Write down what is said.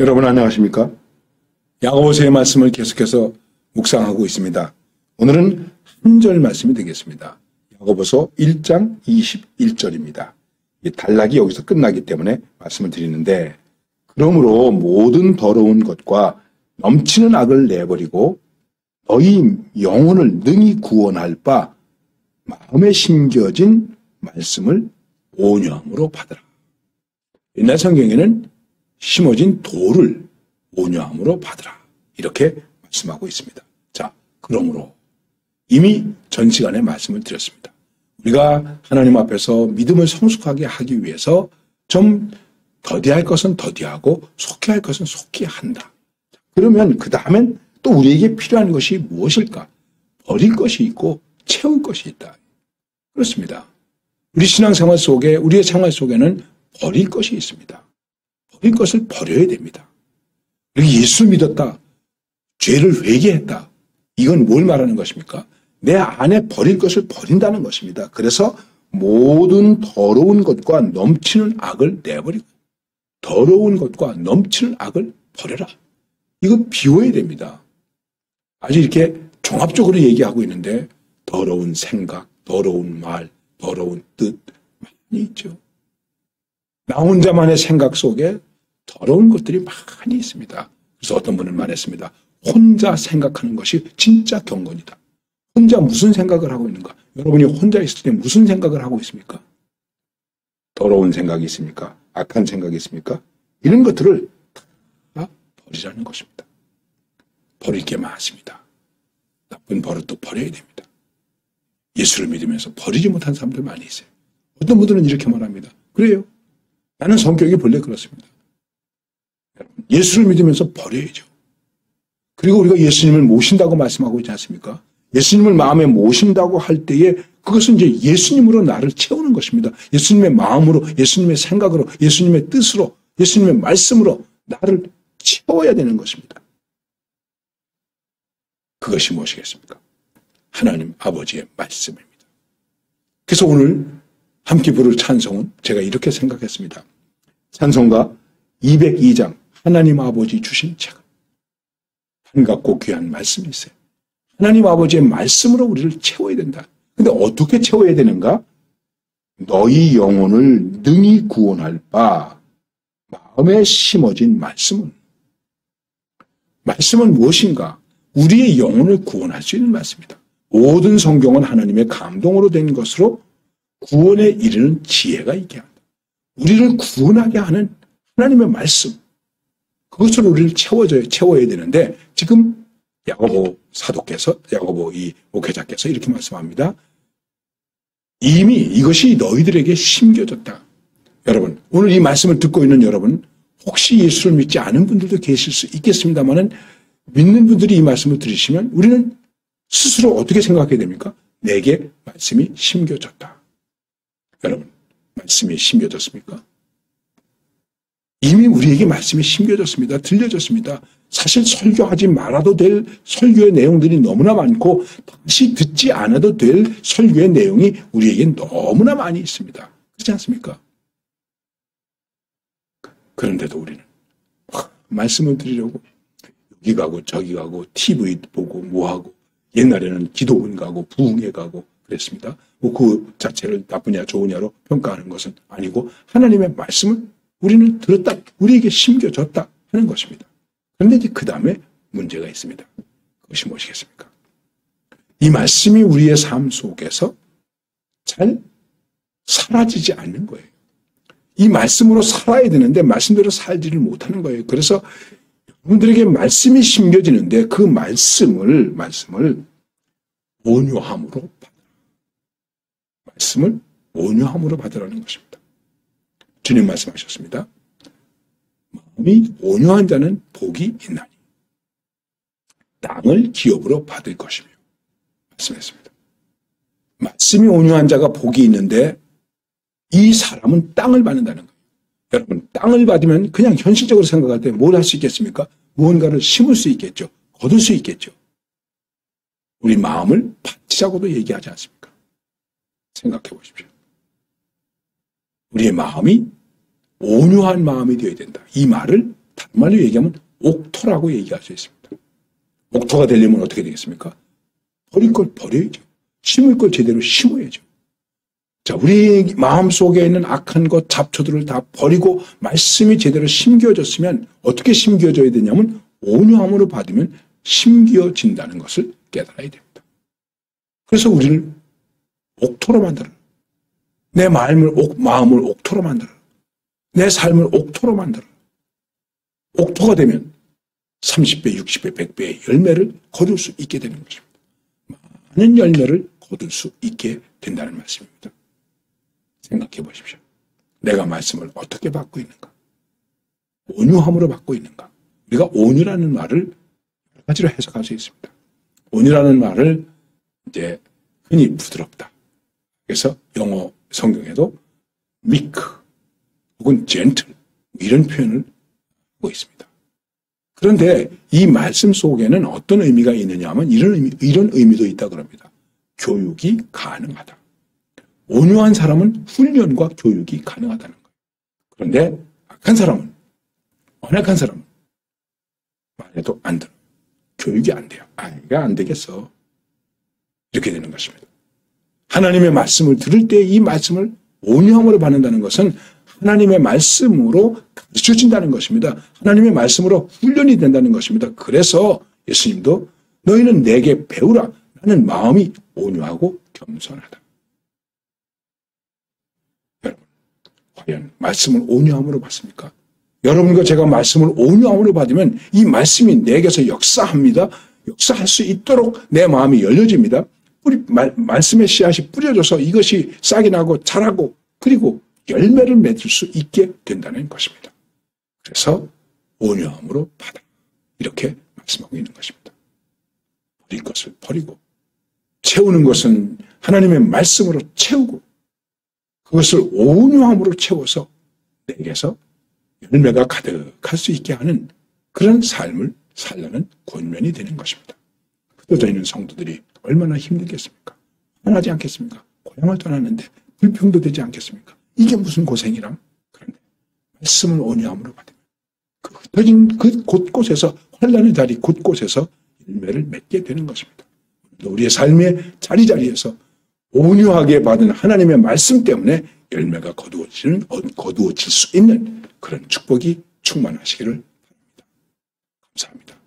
여러분 안녕하십니까? 야고보서의 말씀을 계속해서 묵상하고 있습니다. 오늘은 한 절 말씀이 되겠습니다. 야고보서 1장 21절입니다. 이 단락이 여기서 끝나기 때문에 말씀을 드리는데, 그러므로 모든 더러운 것과 넘치는 악을 내버리고 너희 영혼을 능히 구원할 바 마음에 심겨진 말씀을 온유함으로 받으라. 옛날 성경에는 심어진 돌을 온유함으로 받으라, 이렇게 말씀하고 있습니다. 자, 그러므로 이미 전 시간에 말씀을 드렸습니다. 우리가 하나님 앞에서 믿음을 성숙하게 하기 위해서 좀 더디할 것은 더디하고 속히 할 것은 속히 한다. 그러면 그 다음엔 또 우리에게 필요한 것이 무엇일까? 버릴 것이 있고 채울 것이 있다. 그렇습니다. 우리 신앙생활 속에, 우리의 생활 속에는 버릴 것이 있습니다. 버릴 것을 버려야 됩니다. 예수를 믿었다, 죄를 회개했다, 이건 뭘 말하는 것입니까? 내 안에 버릴 것을 버린다는 것입니다. 그래서 모든 더러운 것과 넘치는 악을 내버리고, 더러운 것과 넘치는 악을 버려라. 이거 비워야 됩니다. 아주 이렇게 종합적으로 얘기하고 있는데, 더러운 생각, 더러운 말, 더러운 뜻 많이 있죠. 나 혼자만의 생각 속에 더러운 것들이 많이 있습니다. 그래서 어떤 분은 말했습니다. 혼자 생각하는 것이 진짜 경건이다. 혼자 무슨 생각을 하고 있는가? 여러분이 혼자 있을 때 무슨 생각을 하고 있습니까? 더러운 생각이 있습니까? 악한 생각이 있습니까? 이런 것들을 다 버리라는 것입니다. 버릴 게 많습니다. 나쁜 버릇도 버려야 됩니다. 예수를 믿으면서 버리지 못한 사람들 많이 있어요. 어떤 분들은 이렇게 말합니다. 그래요. 나는 성격이 본래 그렇습니다. 예수를 믿으면서 버려야죠. 그리고 우리가 예수님을 모신다고 말씀하고 있지 않습니까? 예수님을 마음에 모신다고 할 때에 그것은 이제 예수님으로 나를 채우는 것입니다. 예수님의 마음으로, 예수님의 생각으로, 예수님의 뜻으로, 예수님의 말씀으로 나를 채워야 되는 것입니다. 그것이 무엇이겠습니까? 하나님 아버지의 말씀입니다. 그래서 오늘 함께 부를 찬송은 제가 이렇게 생각했습니다. 찬송가 202장 하나님 아버지 주신 책, 반갑고 귀한 말씀이 있어요. 하나님 아버지의 말씀으로 우리를 채워야 된다. 근데 어떻게 채워야 되는가? 너희 영혼을 능히 구원할 바 마음에 심어진 말씀은 무엇인가? 우리의 영혼을 구원할 수 있는 말씀이다. 모든 성경은 하나님의 감동으로 된 것으로 구원에 이르는 지혜가 있게 한다. 우리를 구원하게 하는 하나님의 말씀, 그것으로 우리를 채워야 되는데, 지금 야고보 사도께서, 야고보 이 목회자께서 이렇게 말씀합니다. 이미 이것이 너희들에게 심겨졌다. 여러분, 오늘 이 말씀을 듣고 있는 여러분, 혹시 예수를 믿지 않은 분들도 계실 수 있겠습니다만은, 믿는 분들이 이 말씀을 들으시면 우리는 스스로 어떻게 생각해야 됩니까? 내게 말씀이 심겨졌다. 여러분, 말씀이 심겨졌습니까? 이미 우리에게 말씀이 심겨졌습니다. 들려졌습니다. 사실 설교하지 말아도 될 설교의 내용들이 너무나 많고, 다시 듣지 않아도 될 설교의 내용이 우리에겐 너무나 많이 있습니다. 그렇지 않습니까? 그런데도 우리는 말씀을 드리려고 여기 가고 저기 가고 TV 보고 뭐하고, 옛날에는 기도원 가고 부흥회 가고 그랬습니다. 그 자체를 나쁘냐 좋으냐로 평가하는 것은 아니고, 하나님의 말씀을 우리는 들었다, 우리에게 심겨졌다 하는 것입니다. 그런데 이제 그 다음에 문제가 있습니다. 그것이 무엇이겠습니까? 이 말씀이 우리의 삶 속에서 잘 사라지지 않는 거예요. 이 말씀으로 살아야 되는데 말씀대로 살지를 못하는 거예요. 그래서 여러분들에게 말씀이 심겨지는데 그 말씀을 온유함으로 받으라. 말씀을 온유함으로 받으라는 것입니다. 주님 말씀하셨습니다. 마음이 온유한 자는 복이 있나니 땅을 기업으로 받을 것이며 말씀했습니다. 말씀이 온유한 자가 복이 있는데 이 사람은 땅을 받는다는 거예요. 여러분, 땅을 받으면 그냥 현실적으로 생각할 때 뭘 할 수 있겠습니까? 무언가를 심을 수 있겠죠. 거둘 수 있겠죠. 우리 마음을 바치자고도 얘기하지 않습니까? 생각해 보십시오. 우리의 마음이 온유한 마음이 되어야 된다. 이 말을 다른 말로 얘기하면 옥토라고 얘기할 수 있습니다. 옥토가 되려면 어떻게 되겠습니까? 버릴 걸 버려야죠. 심을 걸 제대로 심어야죠. 자, 우리 마음속에 있는 악한 것, 잡초들을 다 버리고 말씀이 제대로 심겨졌으면 어떻게 심겨져야 되냐면 온유함으로 받으면 심겨진다는 것을 깨달아야 됩니다. 그래서 우리를 옥토로 만들어. 내 마음을 옥토로 만들어. 내 삶을 옥토로 만들어. 옥토가 되면 30배, 60배, 100배의 열매를 거둘 수 있게 되는 것입니다. 많은 열매를 거둘 수 있게 된다는 말씀입니다. 생각해 보십시오. 내가 말씀을 어떻게 받고 있는가? 온유함으로 받고 있는가? 우리가 온유라는 말을 여러 가지로 해석할 수 있습니다. 온유라는 말을 이제 흔히 부드럽다. 그래서 영어 성경에도 meek 혹은 gentle 이런 표현을 하고 있습니다. 그런데 이 말씀 속에는 어떤 의미가 있느냐 하면 이런 의미도 있다 그럽니다. 교육이 가능하다. 온유한 사람은 훈련과 교육이 가능하다는 거예요. 그런데 악한 사람은, 완악한 사람은 말해도 안 들어. 교육이 안 돼요. 이게 안 되겠어. 이렇게 되는 것입니다. 하나님의 말씀을 들을 때 이 말씀을 온유함으로 받는다는 것은 하나님의 말씀으로 가르쳐진다는 것입니다. 하나님의 말씀으로 훈련이 된다는 것입니다. 그래서 예수님도 너희는 내게 배우라. 나는 마음이 온유하고 겸손하다. 여러분, 과연 말씀을 온유함으로 받습니까? 여러분과 제가 말씀을 온유함으로 받으면 이 말씀이 내게서 역사합니다. 역사할 수 있도록 내 마음이 열려집니다. 말씀의 씨앗이 뿌려져서 이것이 싹이 나고 자라고 그리고 열매를 맺을 수 있게 된다는 것입니다. 그래서 온유함으로 받아. 이렇게 말씀하고 있는 것입니다. 버릴 것을 버리고 채우는 것은 하나님의 말씀으로 채우고 그것을 온유함으로 채워서 내게서 열매가 가득할 수 있게 하는 그런 삶을 살려는 권면이 되는 것입니다. 흩어져 있는 성도들이 얼마나 힘들겠습니까? 화나지 않겠습니까? 고향을 떠났는데 불평도 되지 않겠습니까? 이게 무슨 고생이람? 그런데 말씀을 온유함으로 받으면 그 흩어진 그 곳곳에서 환난의 자리 곳곳에서 열매를 맺게 되는 것입니다. 우리의 삶의 자리자리에서 온유하게 받은 하나님의 말씀 때문에 열매가 거두어질 수 있는 그런 축복이 충만하시기를 바랍니다. 감사합니다.